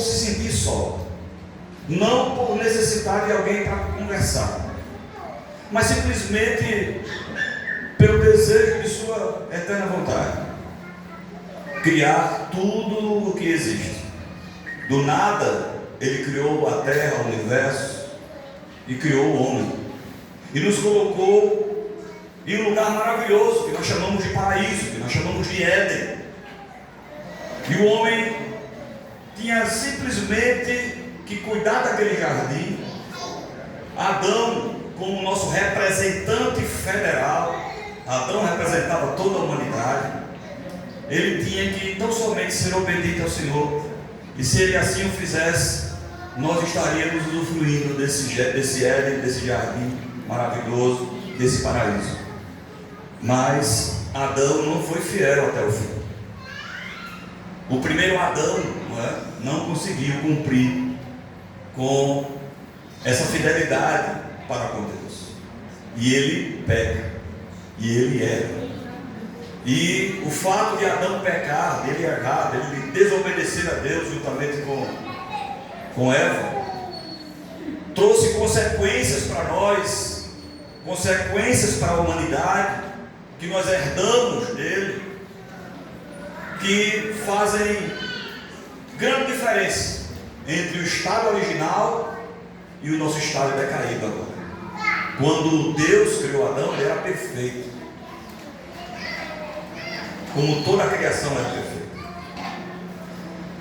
por se sentir só, não por necessitar de alguém para conversar, mas simplesmente pelo desejo de sua eterna vontade, criar tudo o que existe. Do nada, ele criou a terra, o universo, e criou o homem, e nos colocou em um lugar maravilhoso, que nós chamamos de paraíso, que nós chamamos de Éden. E o homem tinha simplesmente que cuidar daquele jardim. Adão, como nosso representante federal, Adão representava toda a humanidade. Ele tinha que não somente ser obediente ao Senhor, e se ele assim o fizesse, nós estaríamos usufruindo desse Éden, desse jardim maravilhoso, desse paraíso. Mas Adão não foi fiel até o fim. O primeiro Adão não conseguiu cumprir com essa fidelidade para com Deus, e ele peca, e ele erra. E o fato de Adão pecar, dele errar, dele desobedecer a Deus juntamente com Eva, trouxe consequências para nós, consequências para a humanidade, que nós herdamos dele, que fazem grande diferença entre o estado original e o nosso estado decaído agora. Quando Deus criou Adão, ele era perfeito, como toda a criação era perfeita,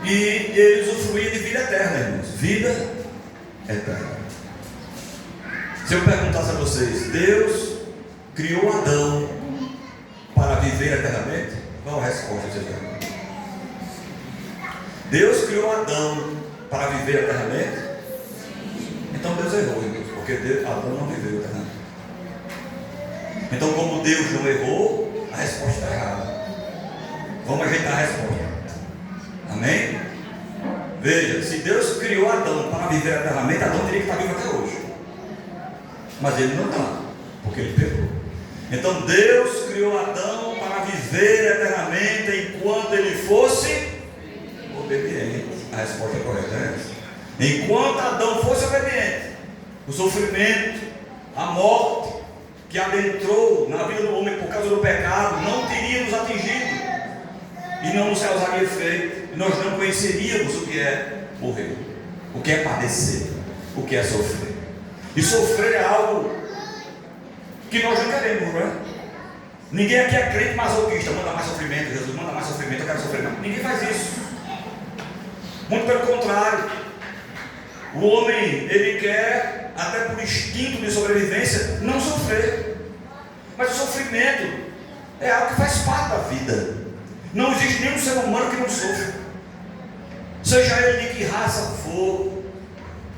e ele usufruía de vida eterna, irmãos, vida eterna. Se eu perguntasse a vocês, Deus criou Adão para viver eternamente, qual a resposta que vocês dão? Deus criou Adão para viver eternamente? Então Deus errou, irmãos, porque Adão não viveu eternamente. Então, como Deus não errou, a resposta está errada. Vamos ajeitar a resposta. Amém? Veja, se Deus criou Adão para viver eternamente, Adão teria que estar vivo até hoje. Mas ele não está, porque ele pecou. Então Deus criou Adão para viver eternamente enquanto ele fosse obediente. A resposta é correta, é essa. Enquanto Adão fosse obediente, o sofrimento, a morte que adentrou na vida do homem por causa do pecado não teria nos atingido e não nos causaria efeito, e nós não conheceríamos o que é morrer, o que é padecer, o que é sofrer. E sofrer é algo que nós não queremos, não é? Ninguém aqui é crente masoquista, manda mais sofrimento, Jesus manda mais sofrimento, eu quero sofrer. Não, ninguém faz isso. Muito pelo contrário. O homem, ele quer, até por instinto de sobrevivência, não sofrer. Mas o sofrimento é algo que faz parte da vida. Não existe nenhum ser humano que não sofra, seja ele de que raça for,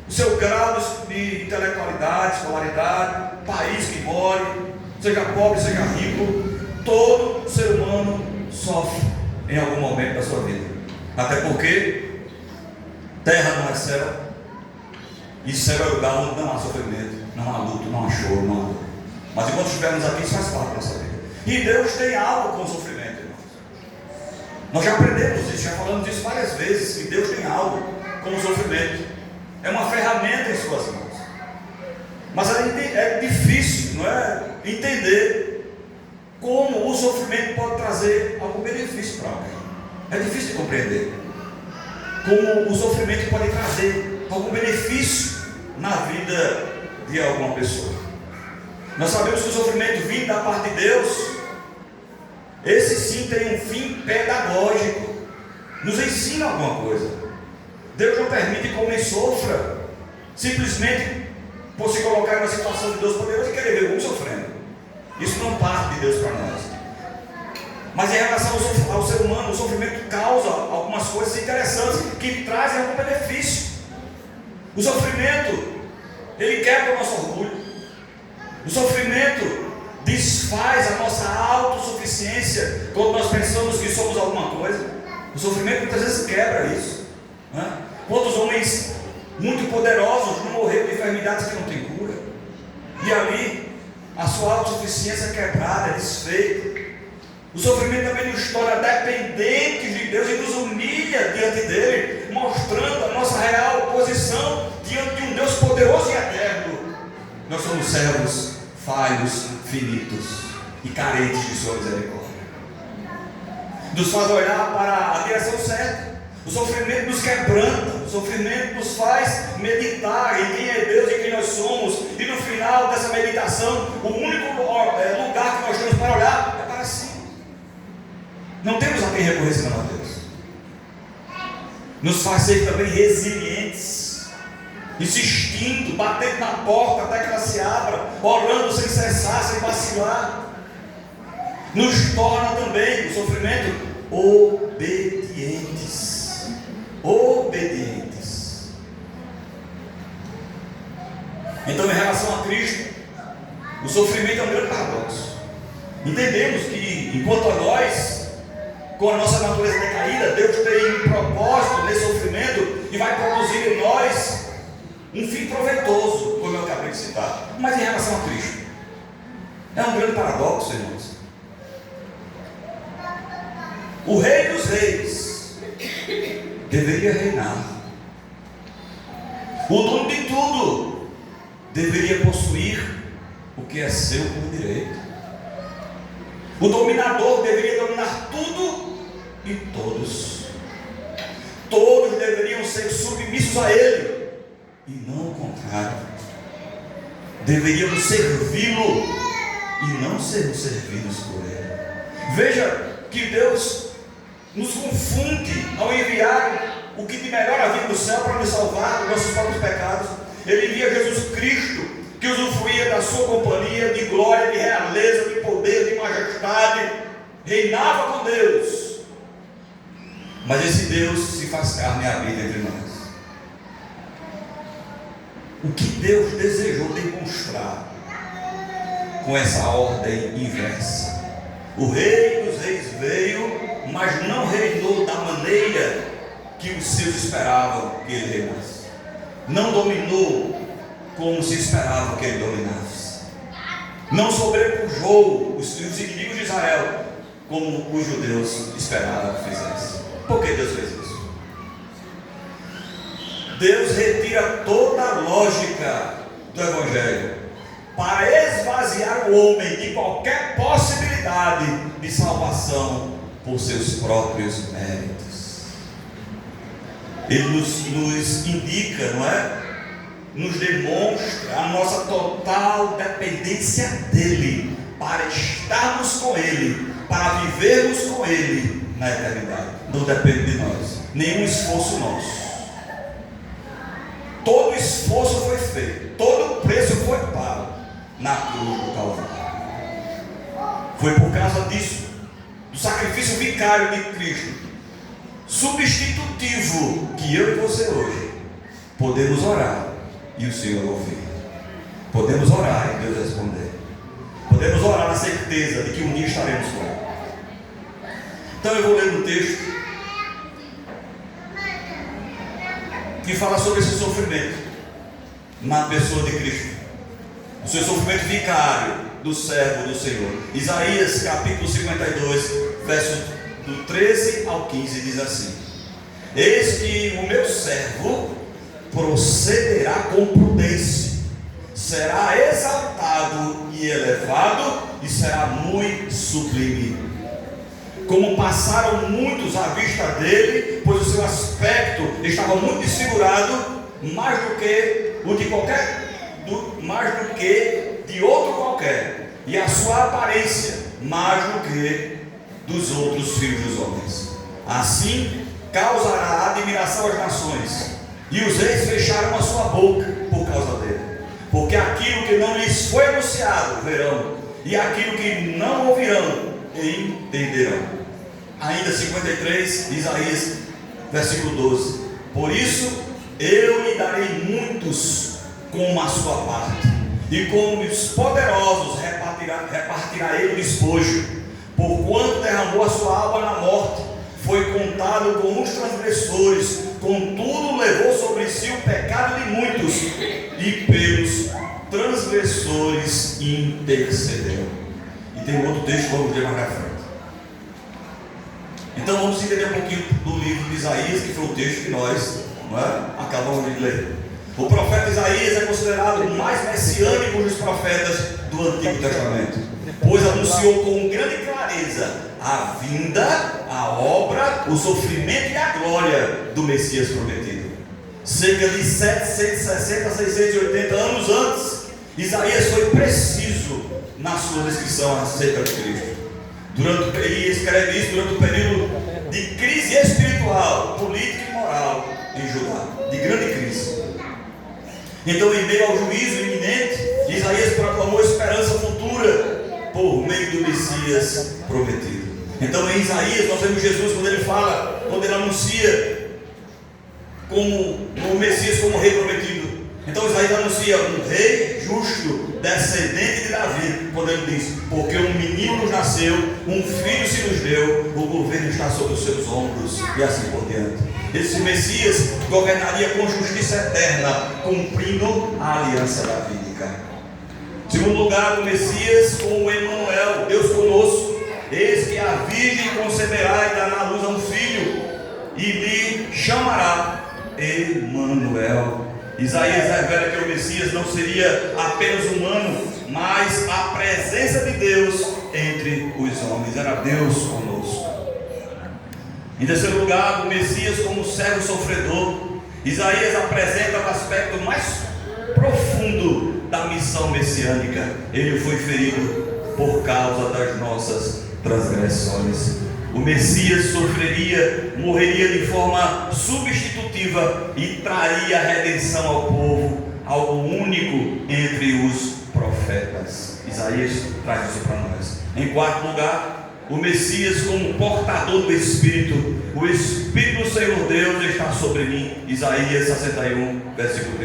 o seu grau de intelectualidade, escolaridade, país que more, seja pobre, seja rico, todo ser humano sofre em algum momento da sua vida. Até porque terra não é céu, e céu é lugar onde não há sofrimento, não há luto, não há choro, não há dor. Mas enquanto estivermos aqui, isso faz parte da nossa vida. E Deus tem algo com o sofrimento. Nós já aprendemos isso, já falamos disso várias vezes, que Deus tem algo com o sofrimento. É uma ferramenta em suas mãos. Mas é difícil, não é, entender como o sofrimento pode trazer algum benefício para alguém. É difícil de compreender como o sofrimento pode trazer algum benefício na vida de alguma pessoa. Nós sabemos que o sofrimento vindo da parte de Deus, esse sim tem um fim pedagógico, nos ensina alguma coisa. Deus não permite que o homem sofra simplesmente por se colocar em uma situação de Deus poderoso e querer ver o homem sofrendo. Isso não parte de Deus para nós. Mas em relação ao ser humano, o sofrimento causa algumas coisas interessantes que trazem algum benefício. O sofrimento, ele quebra o nosso orgulho. O sofrimento desfaz a nossa autossuficiência quando nós pensamos que somos alguma coisa. O sofrimento muitas vezes quebra isso, né? Quantos homens muito poderosos não morreram de enfermidades que não têm cura, e ali a sua autossuficiência é quebrada, é desfeita. O sofrimento também nos torna dependentes de Deus e nos humilha diante dele, mostrando a finitos e carentes de sua misericórdia. Nos faz olhar para a direção certa. O sofrimento nos quebranta, o sofrimento nos faz meditar em quem é Deus e quem nós somos. E no final dessa meditação, o único lugar que nós temos para olhar é para si. Não temos a quem recorrer senão a Deus. Nos faz ser também resilientes, insistindo, batendo na porta até que ela se abra, orando sem cessar, sem vacilar. Nos torna também, o sofrimento, obedientes. Obedientes. Então, em relação a Cristo, o sofrimento é um grande paradoxo. Entendemos que, enquanto a nós, com a nossa natureza decaída, Deus tem um propósito nesse sofrimento e vai produzir em nós um fim proveitoso, como eu acabei de citar. Mas em relação a Cristo, é um grande paradoxo, irmãos. O Rei dos Reis deveria reinar. O dono de tudo deveria possuir o que é seu por direito. O dominador deveria dominar tudo e todos. Todos deveriam ser submissos a Ele e não o contrário. Deveríamos servi-lo e não sermos servidos por Ele. Veja que Deus nos confunde ao enviar o que de melhor havia no céu para nos salvar dos nossos próprios pecados. Ele envia Jesus Cristo, que usufruía da sua companhia, de glória, de realeza, de poder, de majestade, reinava com Deus. Mas esse Deus se faz carne e habita entre nós. O que Deus desejou demonstrar com essa ordem inversa? O Rei dos Reis veio, mas não reinou da maneira que os seus esperavam que ele reinasse. Não dominou como se esperava que ele dominasse. Não sobrepujou os inimigos de Israel como os judeus esperavam que fizesse. Por que Deus fez isso? Deus retira toda a lógica do Evangelho para esvaziar o homem de qualquer possibilidade de salvação por seus próprios méritos. Ele nos indica, não é? Nos demonstra a nossa total dependência dEle, para estarmos com Ele, para vivermos com Ele na eternidade. Não depende de nós, nenhum esforço nosso. Todo esforço foi feito, todo o preço foi pago na cruz do Calvário. Foi por causa disso, do sacrifício vicário de Cristo, substitutivo, que eu e você hoje podemos orar e o Senhor ouvir. Podemos orar e Deus responder. Podemos orar na certeza de que um dia estaremos com Ele. Então eu vou ler um texto que fala sobre esse sofrimento na pessoa de Cristo, o seu sofrimento vicário do servo do Senhor. Isaías capítulo 52, verso do 13 ao 15 diz assim: eis que o meu servo procederá com prudência, será exaltado e elevado, e será muito sublime. Como passaram muitos à vista dele, pois o seu aspecto estava muito desfigurado, mais do que de outro qualquer, e a sua aparência mais do que dos outros filhos dos homens. Assim causará admiração às nações, e os reis fecharam a sua boca por causa dele. Porque aquilo que não lhes foi anunciado verão, e aquilo que não ouvirão entenderão. Ainda 53, Isaías, versículo 12: por isso eu lhe darei muitos como a sua parte, e com os poderosos repartirá ele o despojo. Porquanto derramou a sua alma na morte, foi contado com os transgressores, contudo levou sobre si o pecado de muitos, e pelos transgressores intercedeu. E tem outro texto, vamos ler mais na frente. Então vamos entender um pouquinho do livro de Isaías, que foi o texto que nós acabamos de ler. O profeta Isaías é considerado o mais messiânico dos profetas do Antigo Testamento, pois anunciou com grande clareza a vinda, a obra, o sofrimento e a glória do Messias prometido. Cerca de 760 a 680 anos antes, Isaías foi preciso na sua descrição acerca de Cristo. Ele escreve isso durante o período de crise espiritual, política e moral em Judá, de grande crise. Então, em meio ao juízo iminente, Isaías proclamou esperança futura por meio do Messias prometido. Então, em Isaías, nós vemos Jesus quando ele anuncia como o Messias como rei prometido. Então, Isaías anuncia um rei justo, descendente de Davi, quando ele diz: porque um menino nos nasceu, um filho se nos deu, o governo está sobre os seus ombros, e assim por diante. Esse Messias governaria com justiça eterna, cumprindo a aliança davídica. Em segundo lugar, o Messias como Emanuel, Deus conosco. Eis que a virgem conceberá e dará à luz a um filho, e lhe chamará Emanuel. Isaías revela que o Messias não seria apenas humano, mas a presença de Deus entre os homens. Era Deus conosco. Em terceiro lugar, o Messias como servo sofredor. Isaías apresenta o aspecto mais profundo da missão messiânica. Ele foi ferido por causa das nossas transgressões. O Messias sofreria, morreria de forma substitutiva e traria a redenção ao povo, algo único entre os profetas. Isaías traz isso para nós. Em quarto lugar, o Messias como portador do Espírito. O Espírito do Senhor Deus está sobre mim. Isaías 61, versículo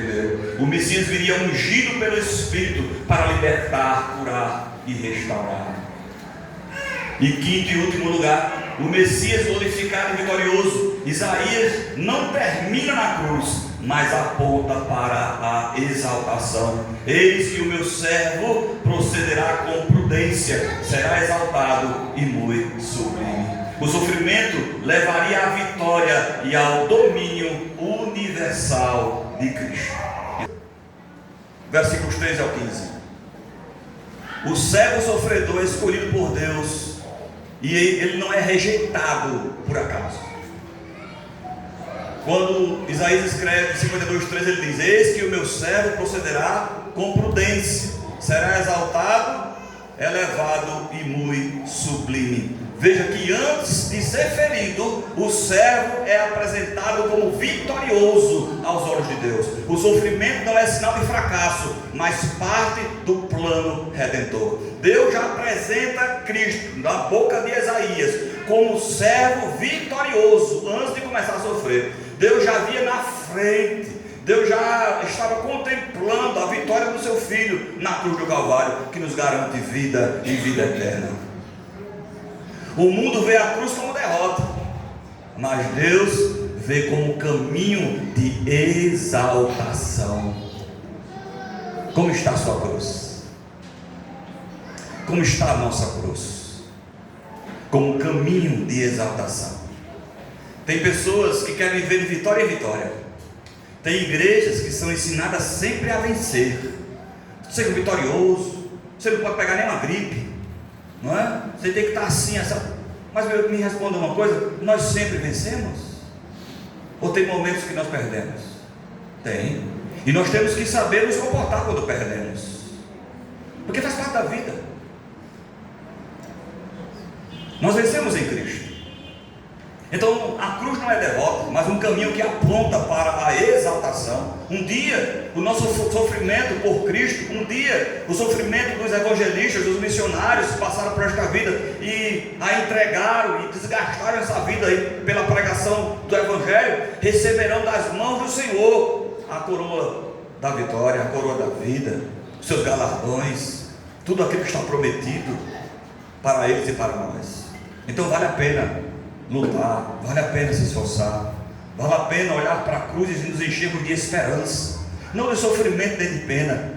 1. O Messias viria ungido pelo Espírito para libertar, curar e restaurar. E quinto e último lugar, o Messias glorificado e vitorioso. Isaías não termina na cruz, mas aponta para a exaltação. Eis que o meu servo procederá com prudência, será exaltado e muito sublime. O sofrimento levaria à vitória e ao domínio universal de Cristo. Versículos 13 ao 15. O servo sofredor é escolhido por Deus, e ele não é rejeitado por acaso. Quando Isaías escreve 52:3, ele diz: eis que o meu servo procederá com prudência, será exaltado, elevado e muito sublime. Veja que antes de ser ferido, o servo é apresentado como vitorioso aos olhos de Deus. O sofrimento não é sinal de fracasso, mas parte do plano redentor. Deus já apresenta Cristo na boca de Isaías como servo vitorioso antes de começar a sofrer. Deus já via na frente, Deus já estava contemplando a vitória do seu Filho na cruz do Calvário, que nos garante vida e vida eterna. O mundo vê a cruz como derrota, mas Deus vê como caminho de exaltação. Como está a sua cruz? Como está a nossa cruz? Como caminho de exaltação. Tem pessoas que querem viver de vitória em vitória. Tem igrejas que são ensinadas sempre a vencer. Seja vitorioso, você não pode pegar nenhuma gripe, não é? Você tem que estar assim, mas me responda uma coisa: nós sempre vencemos? Ou tem momentos que nós perdemos? Tem. E nós temos que saber nos comportar quando perdemos, porque faz parte da vida. Nós vencemos em Cristo. Então a cruz não é derrota, mas um caminho que aponta para a exaltação. Um dia o nosso sofrimento por Cristo, um dia o sofrimento dos evangelistas, dos missionários que passaram por esta vida e a entregaram e desgastaram essa vida aí pela pregação do Evangelho, receberão das mãos do Senhor a coroa da vitória, a coroa da vida, os seus galardões, tudo aquilo que está prometido para eles e para nós. Então vale a pena lutar, vale a pena se esforçar, vale a pena olhar para a cruz e nos enchermos de esperança, não de sofrimento nem de pena,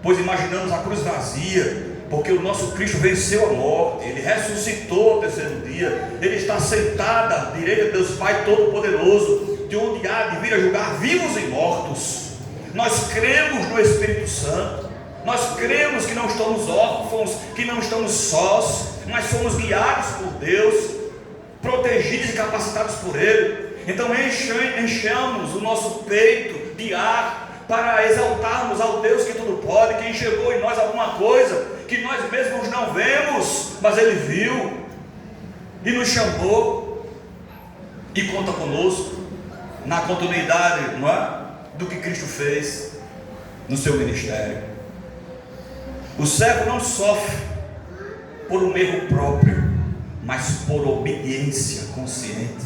pois imaginamos a cruz vazia, porque o nosso Cristo venceu a morte, Ele ressuscitou ao terceiro dia, Ele está sentado à direita de Deus Pai Todo-Poderoso, de onde há de vir a julgar vivos e mortos. Nós cremos no Espírito Santo. Nós cremos que não estamos órfãos, que não estamos sós, mas somos guiados por Deus, protegidos e capacitados por Ele. Então enchamos o nosso peito de ar para exaltarmos ao Deus que tudo pode, que enxergou em nós alguma coisa que nós mesmos não vemos, mas Ele viu e nos chamou e conta conosco na continuidade, não é, do que Cristo fez no seu ministério. O servo não sofre por um erro próprio, mas por obediência consciente.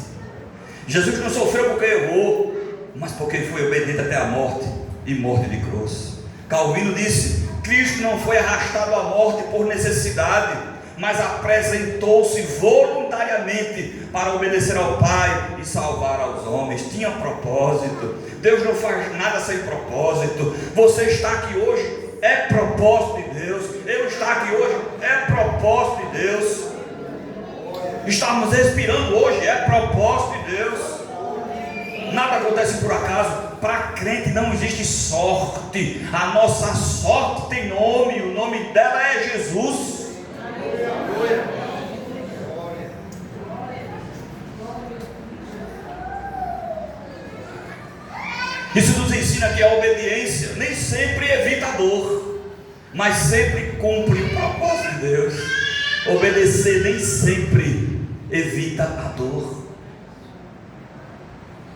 Jesus não sofreu porque errou, mas porque foi obediente até a morte, e morte de cruz. Calvino disse: Cristo não foi arrastado à morte por necessidade, mas apresentou-se voluntariamente para obedecer ao Pai e salvar aos homens. Tinha propósito. Deus não faz nada sem propósito. Você está aqui hoje, é propósito de Deus. Eu estar aqui hoje, é propósito de Deus. Estamos respirando hoje, é propósito de Deus. Nada acontece por acaso. Para crente não existe sorte. A nossa sorte tem nome. O nome dela é Jesus. Isso nos ensina que a obediência nem sempre evita a dor, mas sempre cumpre o propósito de Deus. Obedecer nem sempre evita a dor.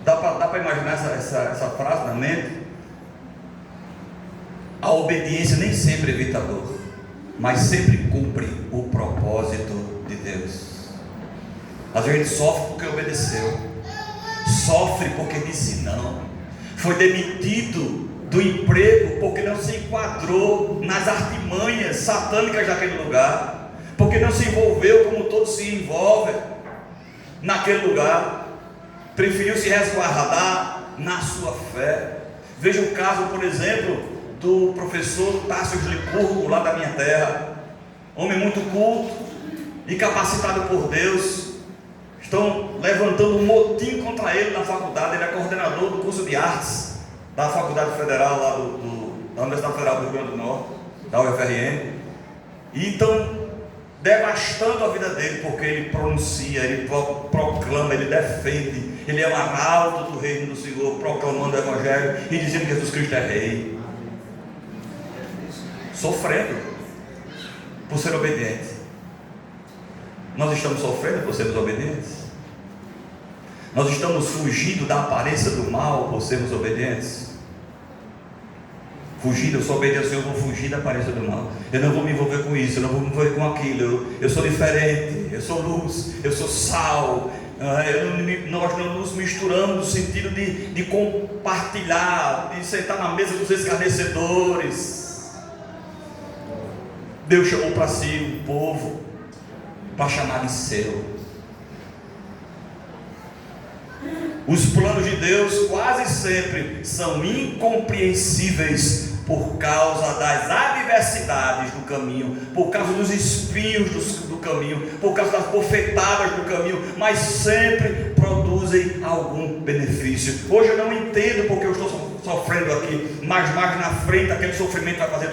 Dá para imaginar essa frase na mente? A obediência nem sempre evita a dor, mas sempre cumpre o propósito de Deus. Às vezes a gente sofre porque obedeceu, sofre porque disse não, foi demitido do emprego porque não se enquadrou nas artimanhas satânicas daquele lugar, porque não se envolveu como todos se envolvem naquele lugar, preferiu se resguardar na sua fé. Veja o caso, por exemplo, do professor Tássio de Licurgo, lá da minha terra, homem muito culto e capacitado por Deus. Estão levantando um motim contra ele na faculdade. Ele é coordenador do curso de artes da Faculdade Federal lá da Universidade Federal do Rio Grande do Norte, da UFRN, e estão devastando a vida dele, porque ele pronuncia, ele proclama, ele defende, ele é um arauto do reino do Senhor, proclamando o Evangelho e dizendo que Jesus Cristo é Rei, sofrendo por ser obediente. Nós estamos sofrendo por sermos obedientes? Nós estamos fugindo da aparência do mal por sermos obedientes? Fugindo, eu sou obediente ao Senhor, eu vou fugir da aparência do mal. Eu não vou me envolver com isso, eu não vou me envolver com aquilo. Eu sou diferente, eu sou luz, eu sou sal. Nós não nos misturamos no sentido de compartilhar, de sentar na mesa dos escarnecedores. Deus chamou para si um povo para chamar de seu. Os planos de Deus quase sempre são incompreensíveis por causa das adversidades do caminho, por causa dos espinhos do caminho, por causa das bofetadas do caminho, mas sempre produzem algum benefício. Hoje eu não entendo porque eu estou sofrendo aqui, mas mais na frente aquele sofrimento vai fazer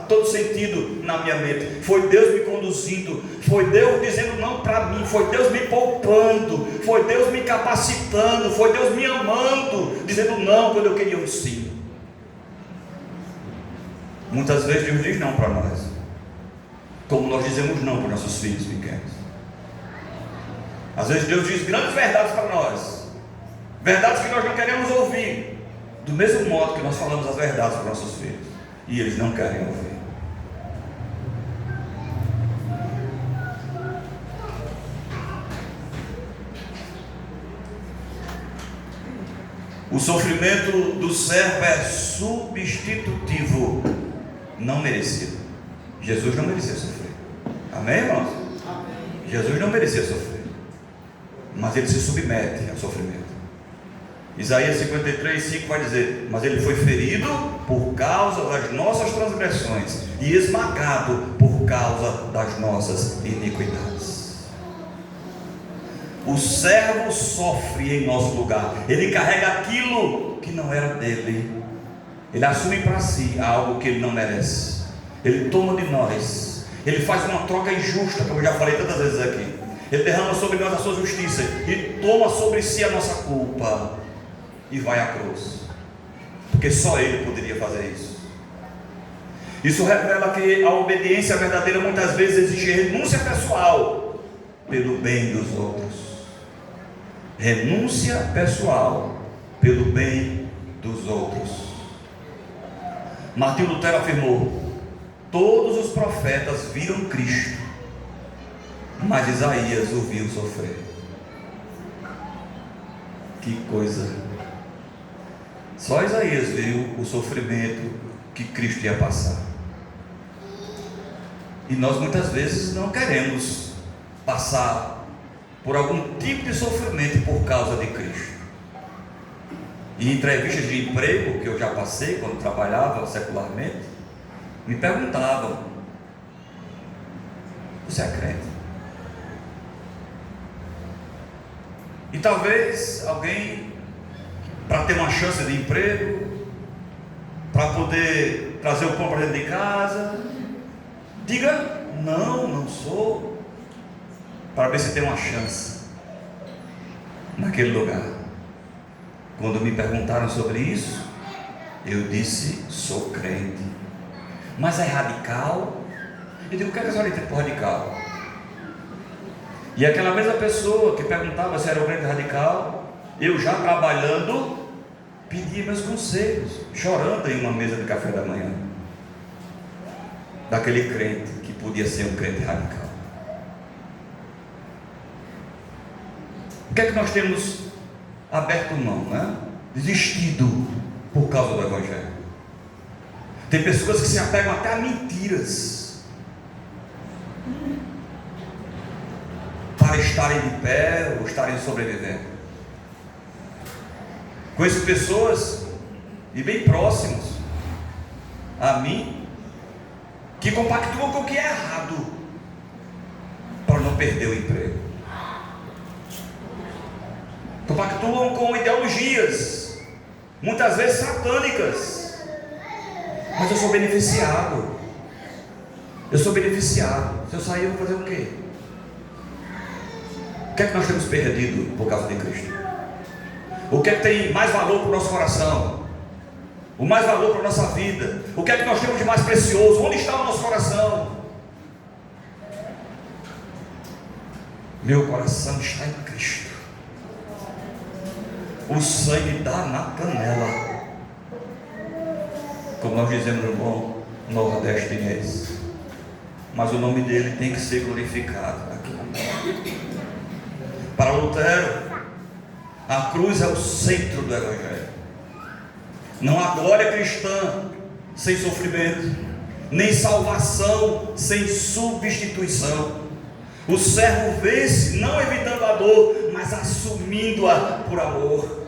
todo sentido na minha mente. Foi Deus me conduzindo, foi Deus dizendo não para mim, foi Deus me poupando, foi Deus me capacitando, foi Deus me amando, dizendo não quando eu queria um sim. Muitas vezes Deus diz não para nós, como nós dizemos não para nossos filhos pequenos. Às vezes Deus diz grandes verdades para nós, verdades que nós não queremos ouvir, do mesmo modo que nós falamos as verdades para nossos filhos, e eles não querem ouvir. O sofrimento do servo é substitutivo, não merecido. Jesus não merecia sofrer. Amém, irmãos? Amém. Jesus não merecia sofrer, mas ele se submete ao sofrimento. Isaías 53:5 vai dizer: mas ele foi ferido por causa das nossas transgressões e esmagado por causa das nossas iniquidades. O servo sofre em nosso lugar, ele carrega aquilo que não era dele, Ele assume para si algo que ele não merece. Ele toma de nós. Ele faz uma troca injusta, como eu já falei tantas vezes aqui. Ele derrama sobre nós a sua justiça e toma sobre si a nossa culpa e vai à cruz, porque só Ele poderia fazer isso. Isso revela que a obediência verdadeira muitas vezes exige renúncia pessoal pelo bem dos outros. Renúncia pessoal pelo bem dos outros. Martinho Lutero afirmou: todos os profetas viram Cristo, mas Isaías o viu sofrer. Que coisa! Só Isaías viu o sofrimento que Cristo ia passar. E nós muitas vezes não queremos passar por algum tipo de sofrimento por causa de Cristo. Em entrevistas de emprego que eu já passei quando trabalhava secularmente, me perguntavam: você é crente? E talvez alguém, para ter uma chance de emprego, para poder trazer o pão para dentro de casa, diga: não sou, para ver se tem uma chance naquele lugar. Quando me perguntaram sobre isso, eu disse: sou crente. Mas é radical? Eu digo: o que é que a senhora entende por radical? E aquela mesma pessoa que perguntava se era um crente radical, eu já trabalhando, pedia meus conselhos, chorando em uma mesa de café da manhã, daquele crente que podia ser um crente radical. O que é que nós temos aberto mão, né? Desistido por causa do Evangelho. Tem pessoas que se apegam até a mentiras para estarem de pé ou estarem sobrevivendo. Conheço pessoas, e bem próximos a mim, que compactuam com o que é errado para não perder o emprego. Compactuam com ideologias, muitas vezes satânicas. Mas eu sou beneficiado. Eu sou beneficiado. Se eu sair, eu vou fazer o quê? O que é que nós temos perdido por causa de Cristo? O que é que tem mais valor para o nosso coração? O mais valor para a nossa vida? O que é que nós temos de mais precioso? Onde está o nosso coração? Meu coração está em Cristo. O sangue dá na canela, como nós dizemos no bom nordestinês. Mas o nome dele tem que ser glorificado aqui. Para Lutero, a cruz é o centro do Evangelho. Não há glória cristã sem sofrimento, nem salvação sem substituição. O servo vence não evitando a dor, mas assumindo-a por amor.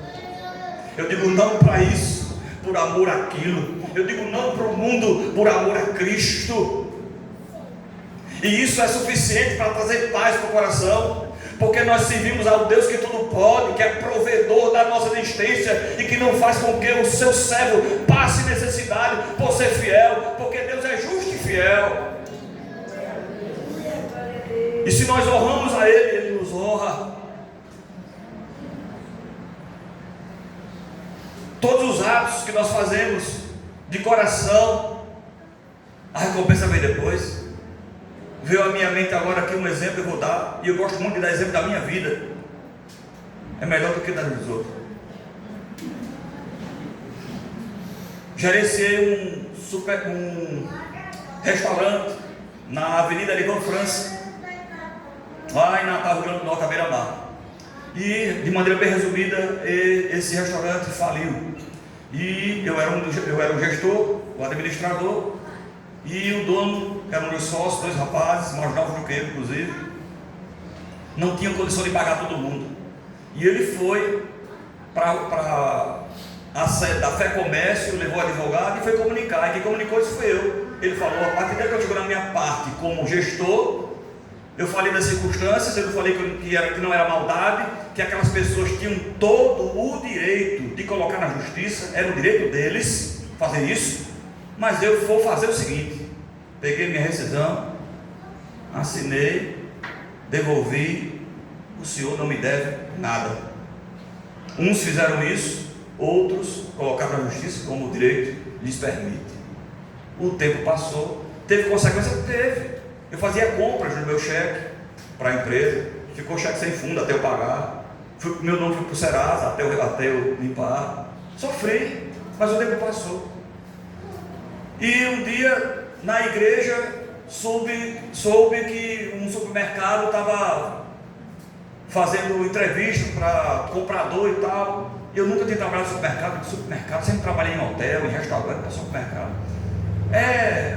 Eu digo não para isso, por amor àquilo. Eu digo não para o mundo, por amor a Cristo. E isso é suficiente para trazer paz para o coração, porque nós servimos ao Deus que tudo pode, que é provedor da nossa existência e que não faz com que o seu servo passe necessidade por ser fiel, porque Deus é justo e fiel. E se nós honramos a Ele, Ele nos honra. Todos os atos que nós fazemos de coração, a recompensa vem depois. Veio à minha mente agora aqui um exemplo que eu vou dar, e eu gosto muito de dar exemplo da minha vida. É melhor do que dar dos outros. Gerenciei um restaurante na Avenida Livão França, lá em Natal, Rio Grande do Norte, à beira-mar. E de maneira bem resumida, esse restaurante faliu. E eu era o gestor, o administrador, e o dono era um dos sócios, dois rapazes, mais novos do que eu, inclusive. Não tinham condição de pagar todo mundo. E ele foi para a sede da Fé Comércio, levou advogado e foi comunicar. E quem comunicou isso foi eu. Ele falou: a partir daí que eu chegou na minha parte como gestor, eu falei das circunstâncias, eu falei que não era maldade, que aquelas pessoas tinham todo o direito de colocar na justiça, era o direito deles, fazer isso, mas eu vou fazer o seguinte: peguei minha rescisão, assinei, devolvi, o senhor não me deve nada. Uns fizeram isso, outros colocaram na justiça como o direito lhes permite. O tempo passou, teve consequência? Teve. Eu fazia compras no meu cheque para a empresa, ficou cheque sem fundo até eu pagar, meu nome foi para o Serasa até eu limpar. Sofri, mas o tempo passou. E um dia na igreja soube que um supermercado estava fazendo entrevista para comprador e tal. Eu nunca tinha trabalhado em supermercado, sempre trabalhei em hotel, em restaurante, para supermercado.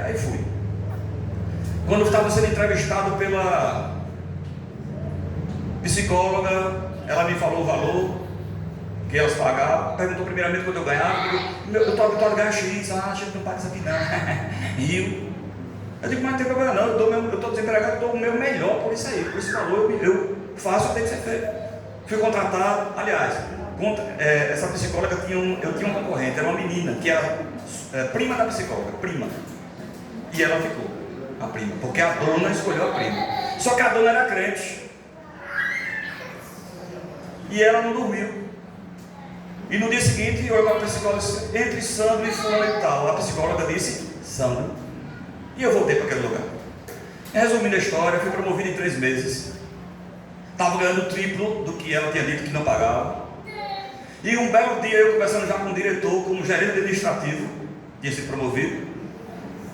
Aí fui. Quando eu estava sendo entrevistado pela psicóloga, ela me falou o valor que elas pagavam, perguntou primeiramente quanto eu ganhava. Eu estou habituado a ganhar X, a gente não paga isso aqui não. E eu digo, mas não tem problema não, eu estou desempregado, eu dou o meu melhor por isso aí, por esse valor eu faço o que tem que ser feito. Fui contratado, aliás, essa psicóloga eu tinha uma concorrente, era uma menina, que era prima da psicóloga, prima. E ela ficou, a prima, porque a dona escolheu a prima. Só que a dona era crente. E ela não dormiu. E no dia seguinte, eu olhei para a psicóloga e disse, entre Sandro e fulano e tal. A psicóloga disse, Sandro. E eu voltei para aquele lugar. Resumindo a história, fui promovido em 3 meses. Estava ganhando o triplo do que ela tinha dito que não pagava. E um belo dia, eu conversando já com o diretor, como gerente administrativo, tinha sido promovido.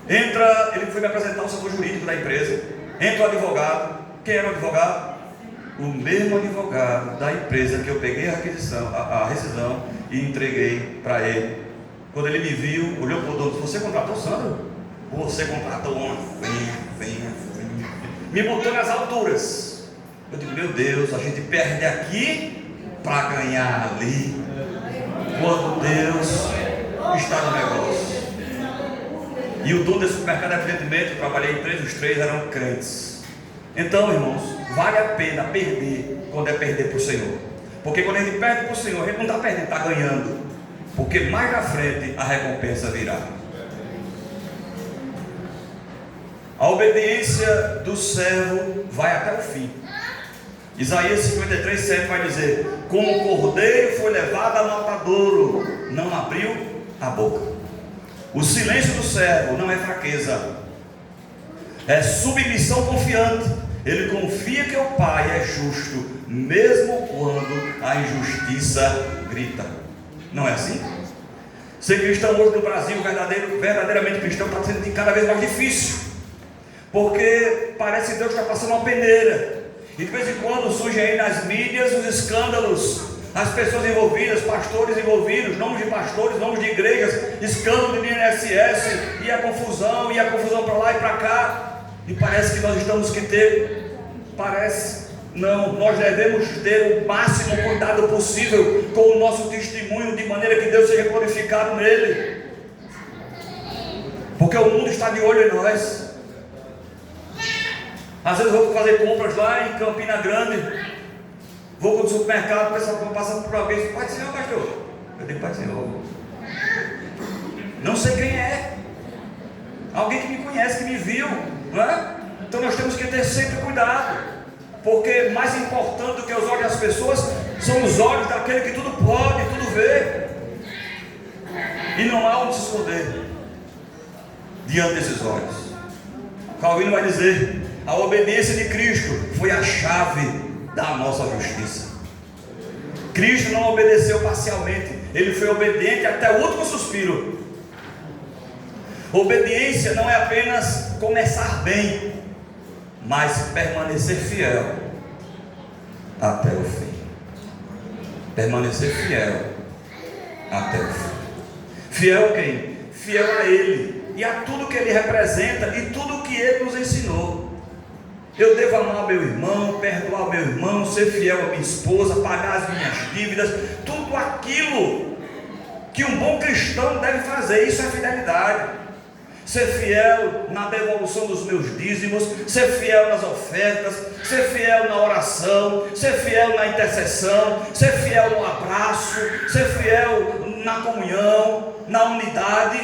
Ele foi me apresentar o setor jurídico da empresa. Entra o advogado. Quem era o advogado? O mesmo advogado da empresa que eu peguei a rescisão e entreguei para ele. Quando ele me viu, olhou para o dono e disse, você contratou o Sandro? Você contratou uma, venha. Me botou nas alturas. Eu digo, meu Deus, a gente perde aqui para ganhar ali, quando Deus está no negócio. E o dono desse supermercado, evidentemente, eu trabalhei em 3, os 3 eram crentes. Então, irmãos, vale a pena perder quando é perder para o Senhor. Porque quando a gente perde para o Senhor, a gente não está perdendo, está ganhando. Porque mais na frente a recompensa virá. A obediência do servo vai até o fim. Isaías 53:7 vai dizer, como o cordeiro foi levado ao matadouro, não abriu a boca. O silêncio do servo não é fraqueza, é submissão confiante. Ele confia que o Pai é justo, mesmo quando a injustiça grita. Não é assim? Ser cristão hoje no Brasil, verdadeiramente cristão, está sendo cada vez mais difícil, porque parece que Deus está passando uma peneira, e de vez em quando surgem aí nas mídias os escândalos, as pessoas envolvidas, pastores envolvidos, nomes de pastores, nomes de igrejas, escândalo do INSS, e a confusão para lá e para cá. E parece que nós estamos que ter, não, nós devemos ter o máximo cuidado possível com o nosso testemunho, de maneira que Deus seja glorificado nele, porque o mundo está de olho em nós. Às vezes eu vou fazer compras lá em Campina Grande, vou para o supermercado, o pessoal está passando por alguém, diz, Pai do Senhor, pastor. Eu digo, Pai do Senhor, não sei quem é, alguém que me conhece, que me viu, não é? Então nós temos que ter sempre cuidado, porque mais importante do que os olhos das pessoas são os olhos daquele que tudo pode, tudo vê, e não há onde se esconder diante desses olhos. Calvino vai dizer, a obediência de Cristo foi a chave da nossa justiça. Cristo não obedeceu parcialmente, ele foi obediente até o último suspiro. Obediência não é apenas começar bem, mas permanecer fiel até o fim. Permanecer fiel até o fim. Fiel a quem? Fiel a Ele e a tudo que Ele representa e tudo que Ele nos ensinou. Eu devo amar meu irmão, perdoar meu irmão, ser fiel à minha esposa, pagar as minhas dívidas, tudo aquilo que um bom cristão deve fazer. Isso é fidelidade. Ser fiel na devolução dos meus dízimos, ser fiel nas ofertas, ser fiel na oração, ser fiel na intercessão, ser fiel no abraço, ser fiel na comunhão, na unidade.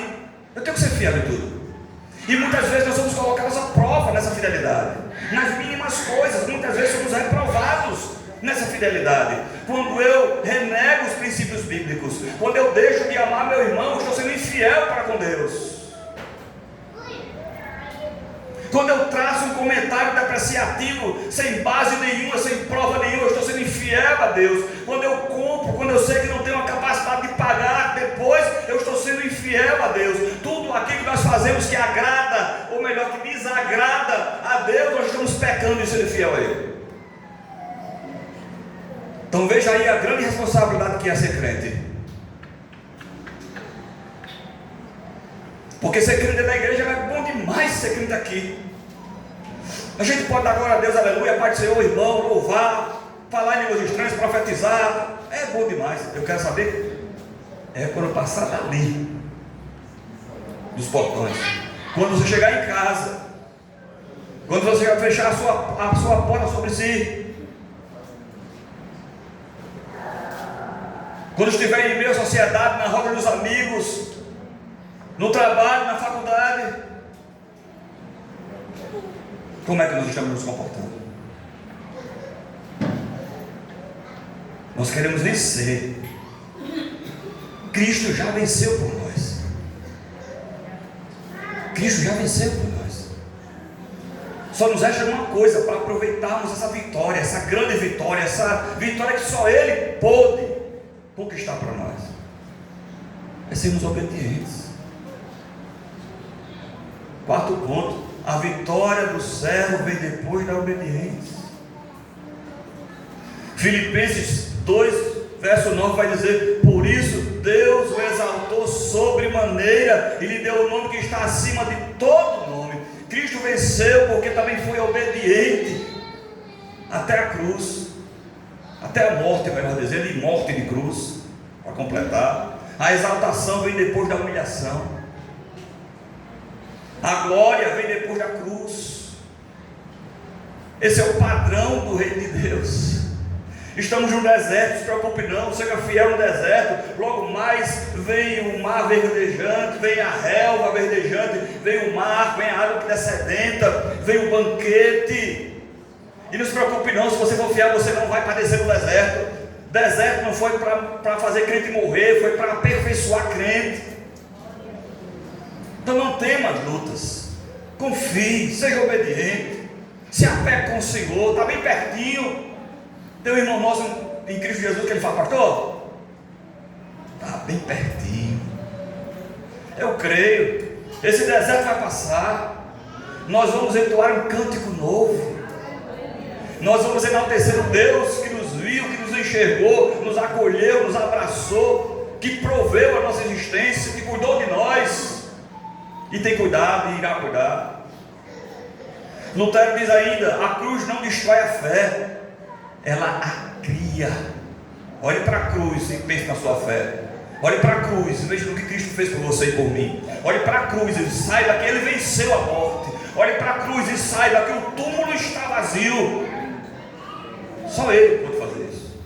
Eu tenho que ser fiel em tudo. E muitas vezes nós somos colocados à prova nessa fidelidade, nas mínimas coisas. Muitas vezes somos reprovados nessa fidelidade. Quando eu renego os princípios bíblicos, quando eu deixo de amar meu irmão, eu estou sendo infiel para com Deus. Quando eu traço um comentário depreciativo, sem base nenhuma, sem prova nenhuma, eu estou sendo infiel a Deus. Quando eu compro, quando eu sei que não tenho a capacidade de pagar depois, eu estou sendo infiel a Deus. Tudo aquilo que nós fazemos que agrada, ou melhor, que desagrada a Deus, nós estamos pecando e sendo fiel a Ele. Então veja aí a grande responsabilidade que é ser crente. Porque ser crente na igreja é bom demais ser crente aqui. A gente pode dar glória a Deus, aleluia, Pai do Senhor, irmão, louvar, falar em línguas estranhas, profetizar. É bom demais. Eu quero saber, quando passar dali, dos portões. Quando você chegar em casa, quando você vai fechar a sua porta sobre si, quando estiver em meio à sociedade, na roda dos amigos, no trabalho, na faculdade, como é que nós estamos nos comportando? Nós queremos vencer. Cristo já venceu por nós. Cristo já venceu por nós. Só nos resta uma coisa para aproveitarmos essa vitória, essa grande vitória, essa vitória que só Ele pôde conquistar para nós. É sermos obedientes. Quarto ponto: a vitória do servo vem depois da obediência. Filipenses 2, verso 9 vai dizer: por isso Deus o exaltou sobremaneira e lhe deu o nome que está acima de todo nome. Cristo venceu porque também foi obediente até a cruz, até a morte, melhor dizendo, e morte de cruz, para completar. A exaltação vem depois da humilhação. A glória vem depois da cruz. Esse é o padrão do reino de Deus. Estamos no deserto, não se preocupe não, seja fiel no deserto. Logo mais vem o mar verdejante, vem a relva verdejante, vem o mar, vem a água que descedenta, vem o banquete. E não se preocupe não, se você for fiel, você não vai padecer no deserto. Deserto não foi para fazer crente morrer, foi para aperfeiçoar crente. Então não tema as lutas, confie, seja obediente, se apegue com o Senhor, está bem pertinho. Tem um irmão nosso em Cristo Jesus que ele fala: pastor, está bem pertinho. Eu creio, esse deserto vai passar, nós vamos entoar um cântico novo, nós vamos enaltecer o Deus que nos viu, que nos enxergou, nos acolheu, nos abraçou, que proveu a nossa existência, que cuidou de nós, e tem cuidado e irá cuidar. Lutero diz ainda: a cruz não destrói a fé, ela a cria. Olhe para a cruz e pense na sua fé. Olhe para a cruz e veja no que Cristo fez por você e por mim. Olhe para a cruz e saiba que Ele venceu a morte. Olhe para a cruz e saiba que o túmulo está vazio. Só Ele pode fazer isso.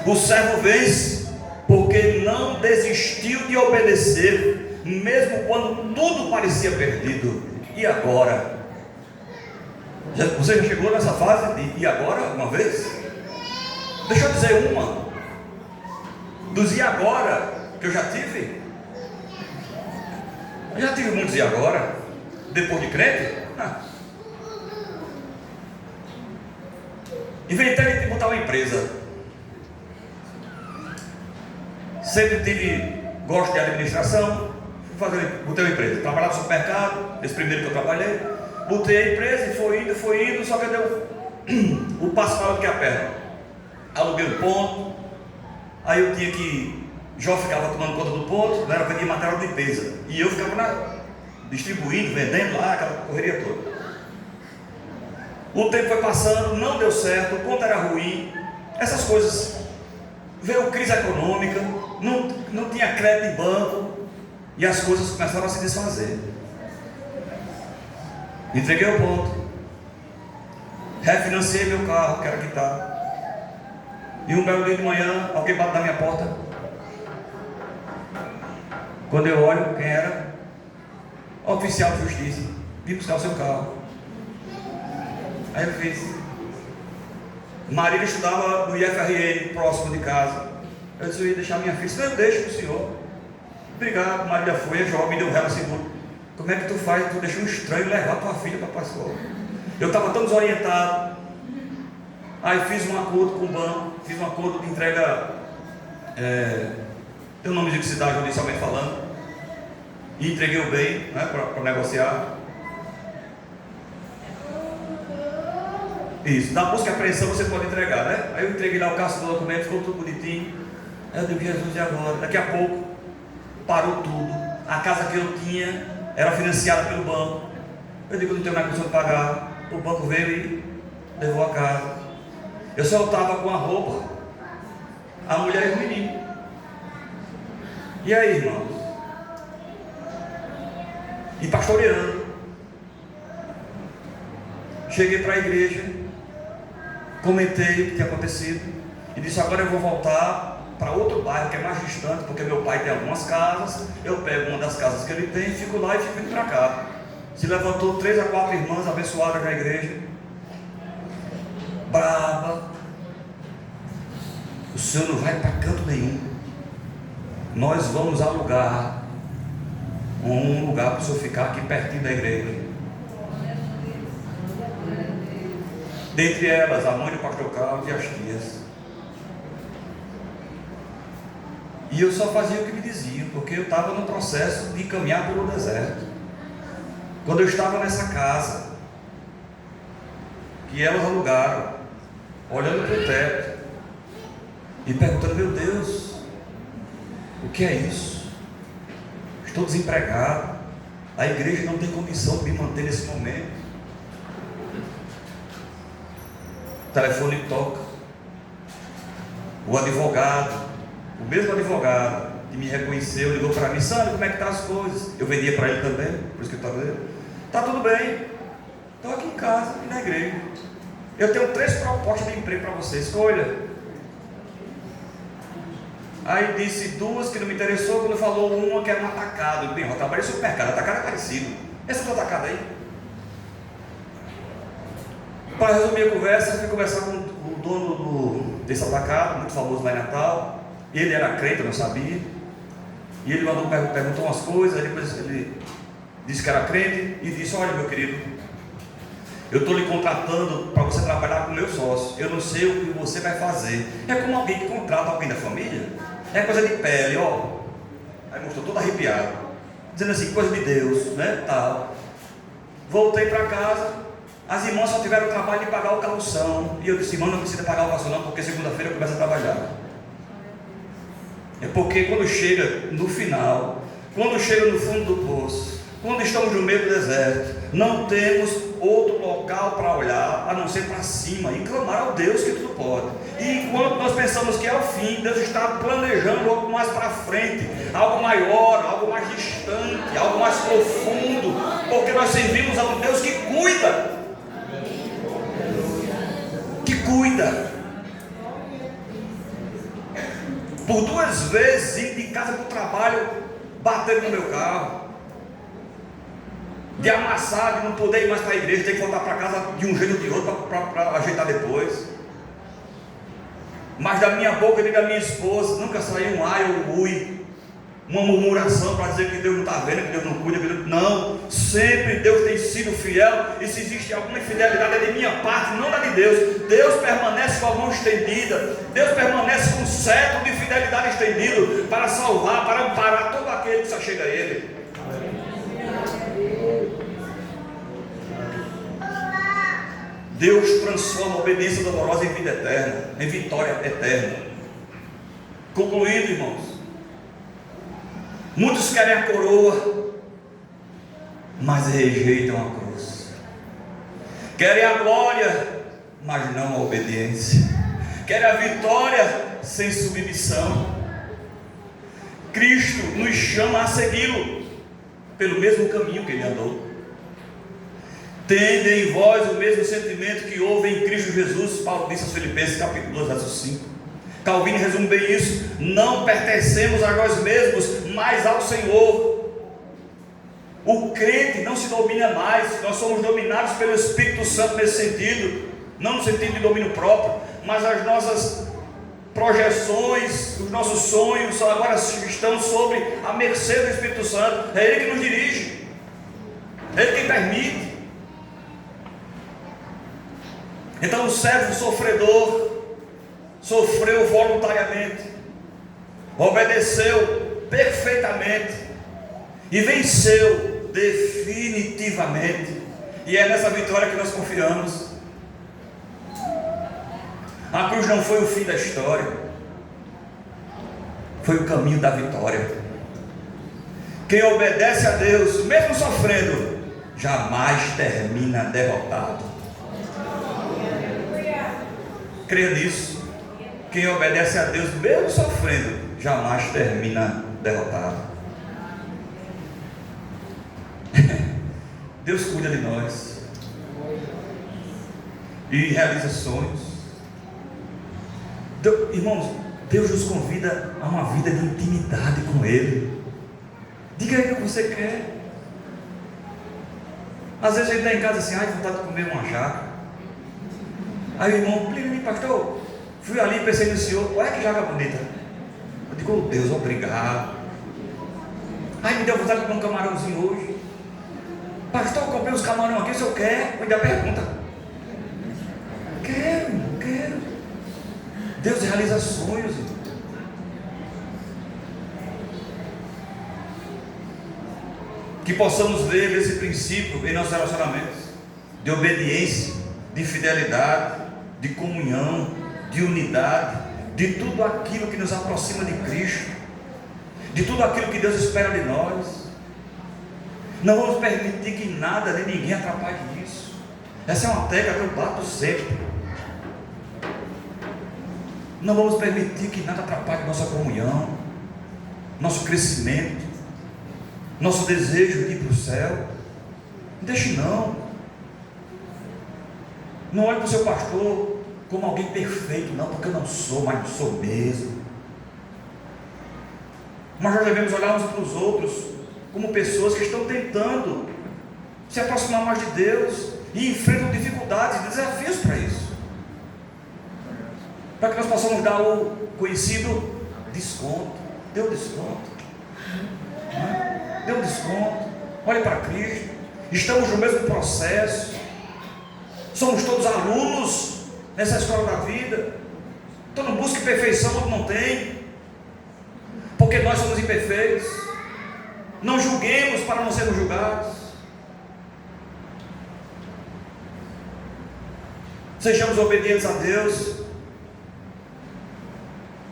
O servo vence porque não desistiu de obedecer, mesmo quando tudo parecia perdido. E agora? Você já chegou nessa fase de e agora, uma vez? Deixa eu dizer uma dos e agora que eu já tive. Eu já tive muitos e agora, depois de crente. Inventei de botar uma empresa. Sempre tive gosto de administração. Botei uma empresa, trabalhava no supermercado, esse primeiro que eu trabalhei. Botei a empresa e foi indo, só que deu o passo maior do que a perna. Aluguei um ponto, aí eu tinha que, Jó ficava tomando conta do ponto, né, vendia material de limpeza, e eu ficava distribuindo, vendendo lá, aquela correria toda. O tempo foi passando, não deu certo, o ponto era ruim, essas coisas. Veio crise econômica, não tinha crédito em banco, e as coisas começaram a se desfazer. Entreguei o ponto, refinanciei meu carro, que era quitar. E um belo dia de manhã, alguém bate na minha porta. Quando eu olho, quem era? Oficial de justiça. Vim buscar o seu carro. Aí eu fiz. O marido estudava no IFRN, próximo de casa. Eu disse, eu ia deixar minha filha. Eu deixo para o senhor. Obrigado, o marido já foi, é jovem, deu um real seguro. Como é que tu faz? Tu deixa um estranho levar tua filha para a escola. Eu estava tão desorientado. Aí fiz um acordo com o banco, fiz um acordo de entrega, tem um nome de cidade judicialmente falando, e entreguei o bem, né, para negociar. Isso, na busca e apreensão você pode entregar, né? Aí eu entreguei lá o caso do documento, ficou tudo bonitinho. Aí eu digo, Jesus, e agora? Daqui a pouco parou tudo. A casa que eu tinha era financiada pelo banco. Eu digo, não tenho mais condição de pagar. O banco veio e levou a casa. Eu só estava com a roupa, a mulher e o menino. E aí, irmãos? E pastoreando. Cheguei para a igreja, comentei o que tinha acontecido e disse, agora eu vou voltar para outro bairro que é mais distante, porque meu pai tem algumas casas. Eu pego uma das casas que ele tem, fico lá e fico indo para cá. Se levantou 3 a 4 irmãs abençoadas na igreja, brava. O senhor não vai para canto nenhum. Nós vamos alugar um lugar para o senhor ficar aqui pertinho da igreja. Dentre elas, a mãe do pastor Carlos e as tias. E eu só fazia o que me diziam, porque eu estava no processo de caminhar pelo deserto. Quando eu estava nessa casa, que elas alugaram, olhando para o teto, e perguntando, meu Deus, o que é isso? Estou desempregado, a igreja não tem condição de me manter nesse momento. O telefone toca, o advogado, o mesmo advogado que me reconheceu, ligou para mim, Sandro, como é que estão as coisas? Eu vendia para ele também, por isso que eu estava dizendo, está tudo bem, estou aqui em casa e na igreja. Eu tenho 3 propostas de emprego para você, escolha. Aí disse 2 que não me interessou, quando falou uma que era um atacado. Bem, eu trabalhei no supermercado, atacado é parecido. Esse é o atacado aí. Para resumir a conversa, eu fui conversar com o dono desse atacado, muito famoso lá em Natal. Ele era crente, eu não sabia. E ele mandou perguntou umas coisas, depois ele disse que era crente e disse, olha meu querido, eu estou lhe contratando para você trabalhar com o meu sócio. Eu não sei o que você vai fazer. É como alguém que contrata alguém da família. É coisa de pele, ó. Aí mostrou todo arrepiado, dizendo assim, coisa de Deus, né, tal. Voltei para casa, as irmãs só tiveram o trabalho de pagar o calção. E eu disse, irmão, não precisa pagar o calção não, porque segunda-feira eu começo a trabalhar. É porque quando chega no final, quando chega no fundo do poço, quando estamos no meio do deserto, não temos outro local para olhar, a não ser para cima, e clamar ao Deus que tudo pode. E enquanto nós pensamos que é o fim, Deus está planejando algo mais para frente, algo maior, algo mais distante, algo mais profundo, porque nós servimos a um Deus que cuida. Que cuida. Por 2 vezes, ir de casa para o trabalho, bateram no meu carro, de amassar, de não poder ir mais para a igreja, ter que voltar para casa de um jeito ou de outro para ajeitar depois. Mas da minha boca e da minha esposa nunca saiu um ai ou um ui, uma murmuração para dizer que Deus não está vendo, que Deus não cuida, que Deus... Não, sempre Deus tem sido fiel. E se existe alguma infidelidade é de minha parte, não da de Deus. Deus permanece com a mão estendida, Deus permanece com o cetro de fidelidade estendido para salvar, para amparar todo aquele que se achega a Ele. Deus transforma a obediência dolorosa em vida eterna, em vitória eterna. Concluindo, irmãos, muitos querem a coroa, mas rejeitam a cruz. Querem a glória, mas não a obediência. Querem a vitória sem submissão. Cristo nos chama a segui-lo pelo mesmo caminho que Ele andou. Tende em vós o mesmo sentimento que houve em Cristo Jesus. Paulo disse aos Filipenses, capítulo 2, verso 5. Calvino resume bem isso: não pertencemos a nós mesmos, mas ao Senhor. O crente não se domina mais, nós somos dominados pelo Espírito Santo nesse sentido, não no sentido de domínio próprio, mas as nossas projeções, os nossos sonhos agora estão sobre a mercê do Espírito Santo. É Ele que nos dirige, é Ele quem permite. Então o servo sofredor sofreu voluntariamente, obedeceu perfeitamente e venceu definitivamente, e é nessa vitória que nós confiamos. A cruz não foi o fim da história, foi o caminho da vitória. Quem obedece a Deus, mesmo sofrendo, jamais termina derrotado. Creia nisso. Quem obedece a Deus, mesmo sofrendo, jamais termina derrotado. Deus cuida de nós e realiza sonhos. Irmãos, Deus nos convida a uma vida de intimidade com Ele. Diga aí o que você quer. Às vezes a gente está em casa assim, ai, vontade de comer uma jaca. Aí o irmão, pastor, fui ali e pensei no senhor, olha que jaca bonita. Eu digo, oh Deus, obrigado. Ai, me deu vontade de comer um camarãozinho hoje. Pastor, eu comprei uns camarão aqui, o senhor quer? Me dá pergunta. Quero. Deus realiza sonhos. Que possamos ver esse princípio em nossos relacionamentos, de obediência, de fidelidade, de comunhão, de unidade, de tudo aquilo que nos aproxima de Cristo, de tudo aquilo que Deus espera de nós. Não vamos permitir que nada nem ninguém atrapalhe isso. Essa é uma tecla que eu bato sempre. Não vamos permitir que nada atrapalhe nossa comunhão, nosso crescimento, nosso desejo de ir para o céu. Não deixe não. Não olhe para o seu pastor como alguém perfeito, não, porque eu não sou, mas não sou mesmo. Mas nós devemos olhar uns para os outros como pessoas que estão tentando se aproximar mais de Deus e enfrentam dificuldades e desafios para isso, para que nós possamos dar o conhecido desconto. Dê um desconto, dê um desconto. Olhe para Cristo. Estamos no mesmo processo, somos todos alunos nessa escola da vida. Então não busque perfeição onde não tem, porque nós somos imperfeitos. Não julguemos para não sermos julgados. Sejamos obedientes a Deus,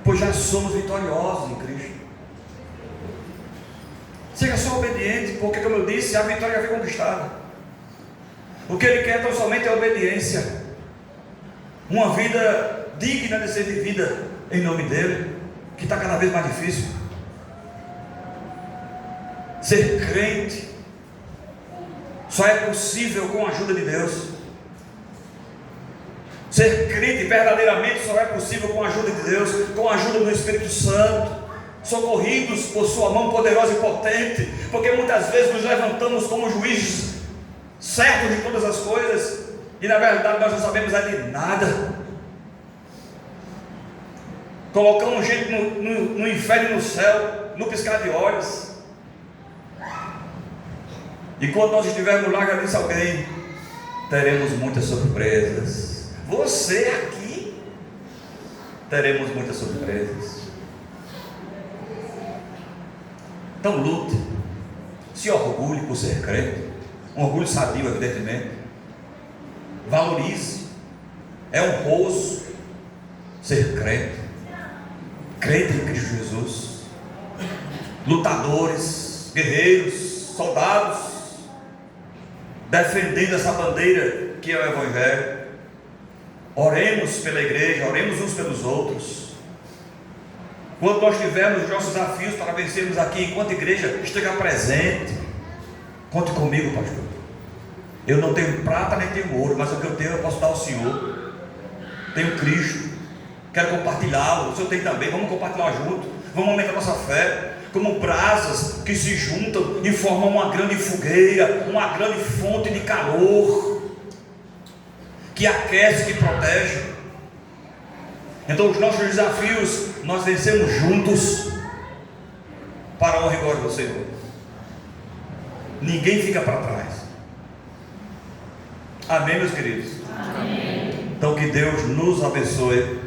pois já somos vitoriosos em Cristo. Seja só obediente, porque, como eu disse, a vitória já foi conquistada. O que Ele quer tão somente é obediência, uma vida digna de ser vivida em nome dEle, que está cada vez mais difícil. Ser crente só é possível com a ajuda de Deus. Ser crente verdadeiramente só é possível com a ajuda de Deus, com a ajuda do Espírito Santo, socorridos por sua mão poderosa e potente, porque muitas vezes nos levantamos como juízes certos de todas as coisas, e na verdade nós não sabemos de nada. Colocamos gente no inferno e no céu, no piscar de olhos. E quando nós estivermos lá, já disse alguém, teremos muitas surpresas. Você aqui, teremos muitas surpresas. Então lute, se orgulhe por ser crente, um orgulho sadio, evidentemente. Valorize, é honroso ser crente, crente em Cristo Jesus. Lutadores, guerreiros, soldados, defendendo essa bandeira que é o Evangelho. Oremos pela igreja, oremos uns pelos outros. Quando nós tivermos os nossos desafios para vencermos aqui, enquanto igreja, esteja presente. Conte comigo, pastor. Eu não tenho prata nem tenho ouro, mas o que eu tenho eu posso dar ao Senhor. Tenho Cristo. quero compartilhá-lo. O Senhor tem também, vamos compartilhar junto, vamos aumentar nossa fé. Como brasas que se juntam e formam uma grande fogueira, uma grande fonte de calor, que aquece, que protege. Então os nossos desafios, nós vencemos juntos, para a honra e glória do Senhor. Ninguém fica para trás. Amém, meus queridos? Amém. Então que Deus nos abençoe